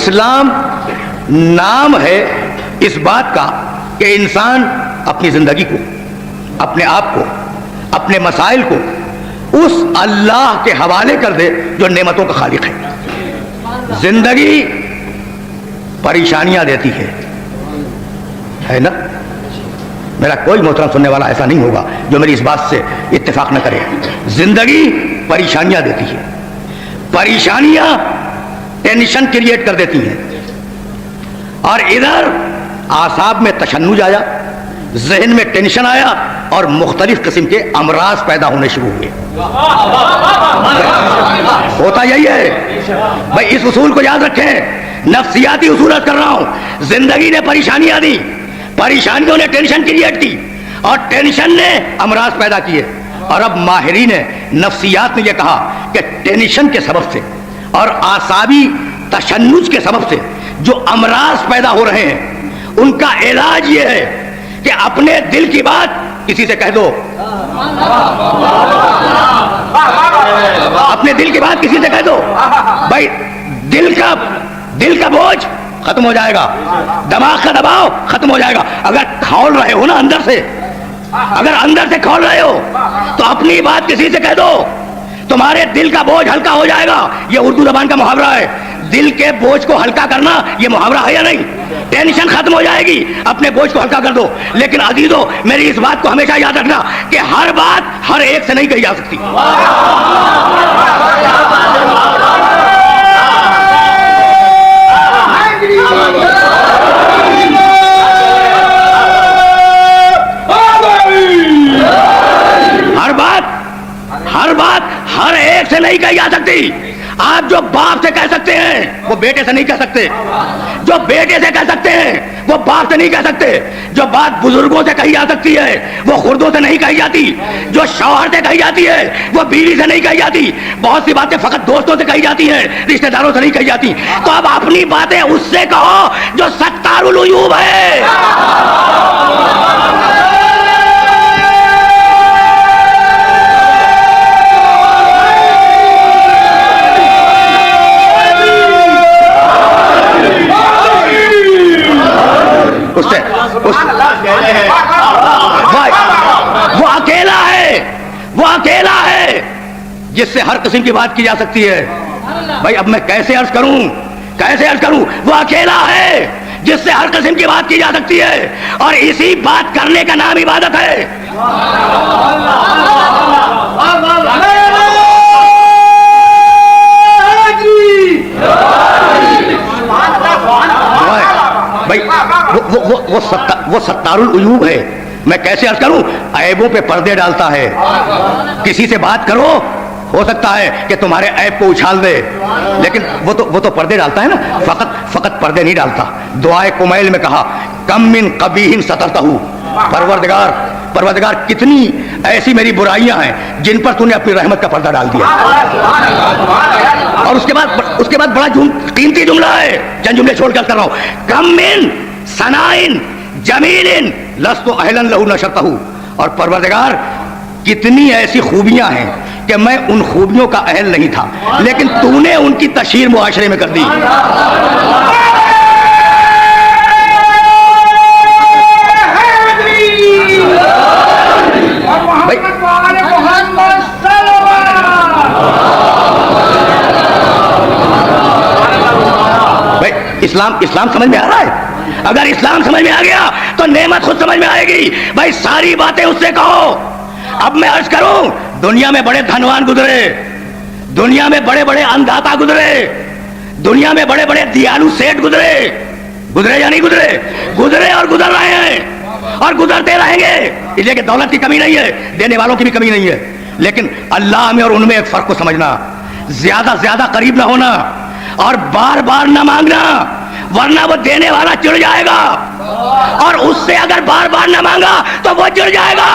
اسلام نام ہے اس بات کا کہ انسان اپنی زندگی کو، اپنے آپ کو، اپنے مسائل کو اس اللہ کے حوالے کر دے جو نعمتوں کا خالق ہے۔ زندگی پریشانیاں دیتی ہے نا؟ میرا کوئی محترم سننے والا ایسا نہیں ہوگا جو میری اس بات سے اتفاق نہ کرے۔ زندگی پریشانیاں دیتی ہے، پریشانیاں ٹینشن کریٹ کر دیتی ہیں، اور ادھر اعصاب میں تشنج آیا، ذہن میں ٹینشن آیا، اور مختلف قسم کے امراض پیدا ہونے شروع ہوئے۔ ہوتا یہی ہے بھائی، اس اصول کو یاد رکھیں، نفسیاتی اصول کر رہا ہوں۔ زندگی نے پریشانیاں دی، پریشانیوں نے ٹینشن کریٹ کی، اور ٹینشن نے امراض پیدا کیے، اور اب ماہرین نفسیات نے یہ کہا کہ ٹینشن کے سبب سے اور اعصابی تشنج کے سبب سے جو امراض پیدا ہو رہے ہیں ان کا علاج یہ ہے کہ اپنے دل کی بات کسی سے کہہ دو، اپنے دل کی بات کسی سے کہہ دو، بھائی دل کا بوجھ ختم ہو جائے گا، دماغ کا دباؤ ختم ہو جائے گا۔ اگر کھول رہے ہو نا اندر سے، اگر اندر سے کھول رہے ہو تو اپنی بات کسی سے کہہ دو، تمہارے دل کا بوجھ ہلکا ہو جائے گا۔ یہ اردو زبان کا محاورہ ہے، دل کے بوجھ کو ہلکا کرنا یہ محاورہ ہے یا نہیں؟ ٹینشن ختم ہو جائے گی، اپنے بوجھ کو ہلکا کر دو۔ لیکن عزیزو، میری اس بات کو ہمیشہ یاد رکھنا کہ ہر بات ہر ایک سے نہیں کہی جا سکتی۔ ہر بات ہر ایک سے نہیں کہی جا سکتی۔ آپ جو باپ سے کہہ سکتے ہیں وہ بیٹے سے نہیں کہہ سکتے، جو بیٹے سے کہہ سکتے ہیں وہ باپ سے نہیں کہہ سکتے، جو بات بزرگوں سے کہی جا سکتی ہے وہ خردوں سے نہیں کہی جاتی، جو شوہر سے کہی جاتی ہے وہ بیوی سے نہیں کہی جاتی، بہت سی باتیں فقط دوستوں سے کہی جاتی ہیں، رشتہ داروں سے نہیں کہی جاتی۔ تو اب اپنی باتیں اس سے کہو جو ستار العیوب ہے۔ وہ اکیلا ہے جس سے ہر قسم کی بات کی جا سکتی ہے۔ بھائی اب میں کیسے عرض کروں؟ وہ اکیلا ہے جس سے ہر قسم کی بات کی جا سکتی ہے، اور اسی بات کرنے کا نام عبادت ہے۔ بھائی وہ ستار العیوب ہے۔ میں کیسے عرض کروں؟ عیبوں پہ پردے ڈالتا ہے۔ کسی سے بات کرو، ہو سکتا ہے کہ تمہارے عیب کو اچھال دے، لیکن وہ تو پردے ڈالتا ہے نا، فقط پردے نہیں ڈالتا۔ دعائے کمیل میں کہا کم من قبیح سترتہ، پروردگار کتنی ایسی میری برائیاں ہیں جن پر تو نے اپنی رحمت کا پردہ ڈال دیا۔ اور اس کے بعد بڑا قیمتی جملہ ہے، چند جملے چھوڑ کر رہا ہوں۔ کم من ثناء جمیل لست اہلا لہ نشرتہ، اور پروردگار کتنی ایسی خوبیاں ہیں کہ میں ان خوبیوں کا اہل نہیں تھا، لیکن تو نے ان کی تشہیر معاشرے میں کر دی۔ اسلام سمجھ میں آ رہا ہے؟ اگر اسلام سمجھ میں آ گیا تو نعمت خود سمجھ میں آئے گی۔ بھائی ساری باتیں اس سے کہو۔ اب میں عرض کروں، دنیا میں بڑے دھنوان گزرے، دنیا میں بڑے بڑے اندھاتا گزرے، دنیا میں بڑے بڑے دیالو سیٹ گزرے یا نہیں گزرے اور گزر رہے ہیں اور گزرتے رہیں گے، اس لیے کہ دولت کی کمی نہیں ہے، دینے والوں کی بھی کمی نہیں ہے، لیکن اللہ میں اور ان میں ایک فرق کو سمجھنا، زیادہ قریب نہ ہونا اور بار بار نہ مانگنا، ورنہ وہ دینے والا چڑ جائے گا، اور اس سے اگر بار بار نہ مانگا تو وہ چڑ جائے گا۔